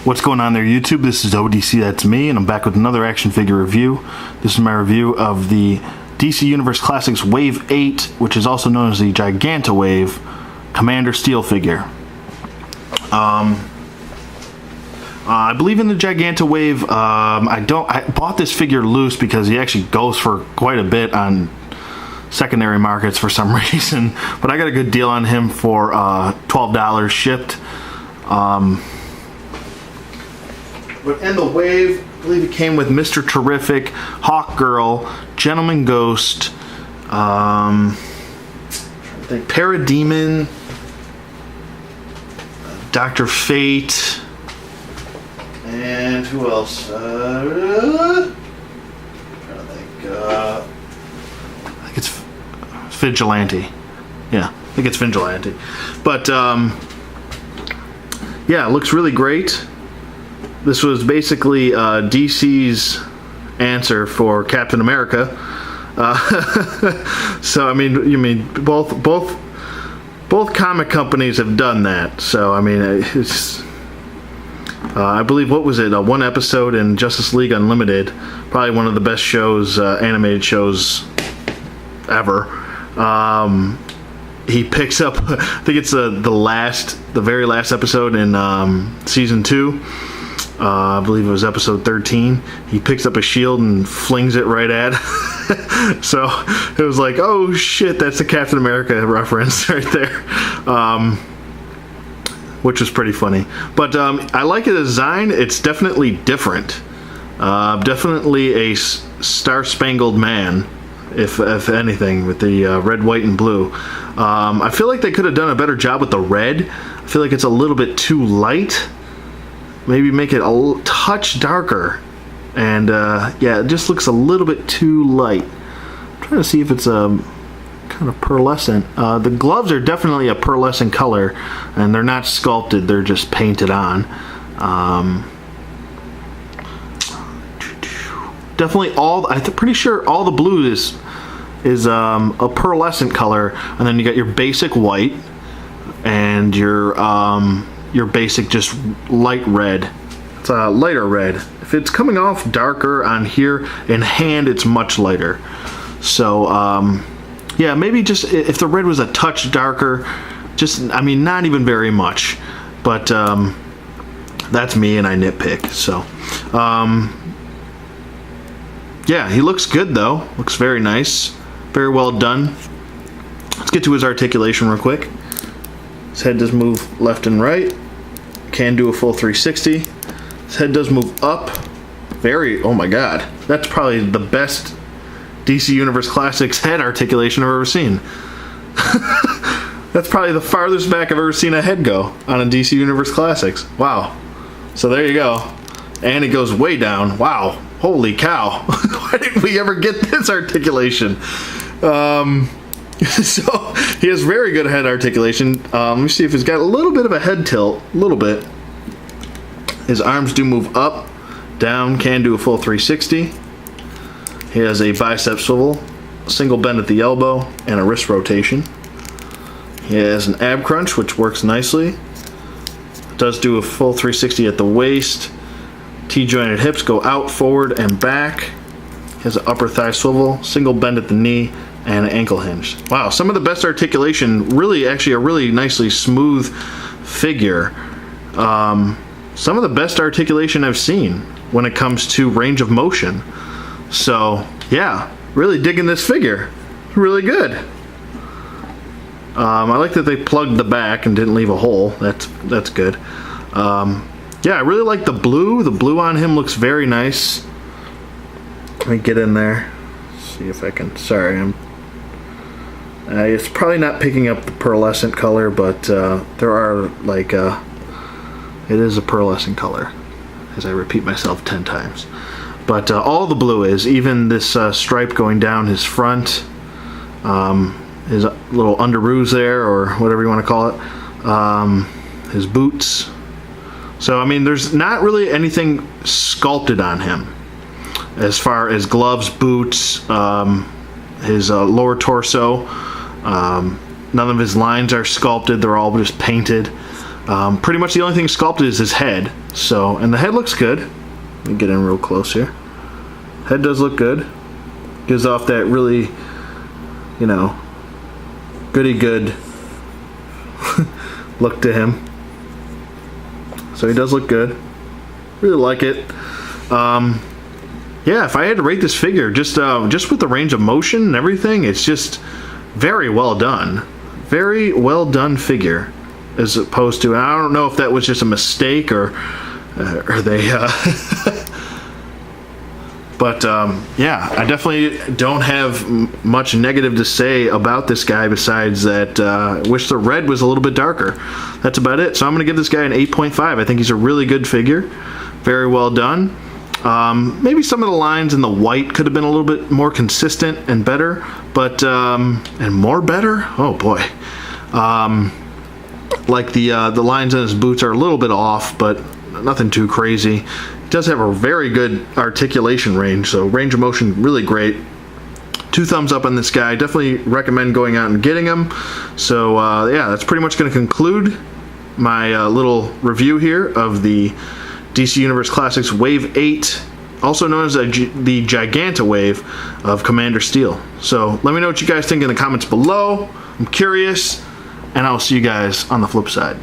What's going on there, YouTube? This is ODC, that's me, and I'm back with another action figure review. This is my review of the DC Universe Classics Wave 8, which is also known as the Gigantawave Commander Steel figure. I believe in the Gigantawave. I bought this figure loose because he actually goes for quite a bit on secondary markets for some reason, but I got a good deal on him for $12 shipped. But in the wave, I believe it came with Mr. Terrific, Hawk Girl, Gentleman Ghost, Parademon, Dr. Fate, and who else? I think it's Vigilante. Yeah, I think it's Vigilante. But yeah, it looks really great. This was basically DC's answer for Captain America. So I mean, both comic companies have done that. So I mean, it's I believe, what was it? One episode in Justice League Unlimited, probably one of the best shows, animated shows ever. He picks up, I think it's the very last episode in season 2. I believe it was episode 13. He picks up a shield and flings it right at. So it was like, oh shit, that's a Captain America reference right there. Which was pretty funny. But I like the design. It's definitely different. Definitely a star-spangled man, if anything, with the red, white, and blue. I feel like they could have done a better job with the red. I feel like it's a little bit too light. Maybe make it a touch darker. And yeah, it just looks a little bit too light. I'm trying to see if it's kind of pearlescent. The gloves are definitely a pearlescent color, and they're not sculpted, they're just painted on. Definitely I'm pretty sure all the blue is a pearlescent color, and then you got your basic white and your basic just light red. It's a lighter red. If it's coming off darker on here in hand, it's much lighter. So yeah, maybe just if the red was a touch darker, I mean, not even very much, but that's me and I nitpick. So yeah, he looks good though. Looks very nice, very well done. Let's get to his articulation real quick. His head does move left and right. Can do a full 360. His head does move up. Oh my god, that's probably the best DC Universe Classics head articulation I've ever seen. That's probably the farthest back I've ever seen a head go on a DC Universe Classics. Wow. So there you go. And it goes way down. Wow. Holy cow. Why didn't we ever get this articulation? So he has very good head articulation. Let me see if he's got a little bit of a head tilt. A little bit. His arms do move up, down, can do a full 360. He has a bicep swivel, single bend at the elbow, and a wrist rotation. He has an ab crunch, which works nicely. Does do a full 360 at the waist. T-jointed hips go out, forward, and back. He has an upper thigh swivel, single bend at the knee, and an ankle hinge. Wow, some of the best articulation. Really, actually, a really nicely smooth figure. Some of the best articulation I've seen when it comes to range of motion. So yeah, really digging this figure. Really good. I like that they plugged the back and didn't leave a hole. That's good. Yeah, I really like the blue. The blue on him looks very nice. Let me get in there. See if I can. Sorry, it's probably not picking up the pearlescent color, but there are like it is a pearlescent color, as I repeat myself 10 times. But all the blue is, even this stripe going down his front, his little underoos there, or whatever you want to call it, his boots. So I mean, there's not really anything sculpted on him as far as gloves, boots, his lower torso. None of his lines are sculpted, they're all just painted. Pretty much the only thing sculpted is his head. So, and the head looks good. Let me get in real close here. Head does look good. Gives off that really, you know, goody good look to him. So he does look good. Really like it. Yeah, if I had to rate this figure, just with the range of motion and everything, it's just very well done. Very well done figure, as opposed to, I don't know if that was just a mistake or they but yeah, I definitely don't have much negative to say about this guy besides that I wish the red was a little bit darker. That's about it. So I'm going to give this guy an 8.5. I think he's a really good figure. Very well done. Maybe some of the lines in the white could have been a little bit more consistent and better, but and more better? Oh boy. Like the lines on his boots are a little bit off, but nothing too crazy. He does have a very good articulation range, so range of motion really great. 2 thumbs up on this guy. Definitely recommend going out and getting him. So yeah, that's pretty much going to conclude my little review here of the DC Universe Classics Wave 8, also known as the Giganta Wave of Commander Steel. So let me know what you guys think in the comments below. I'm curious, and I'll see you guys on the flip side.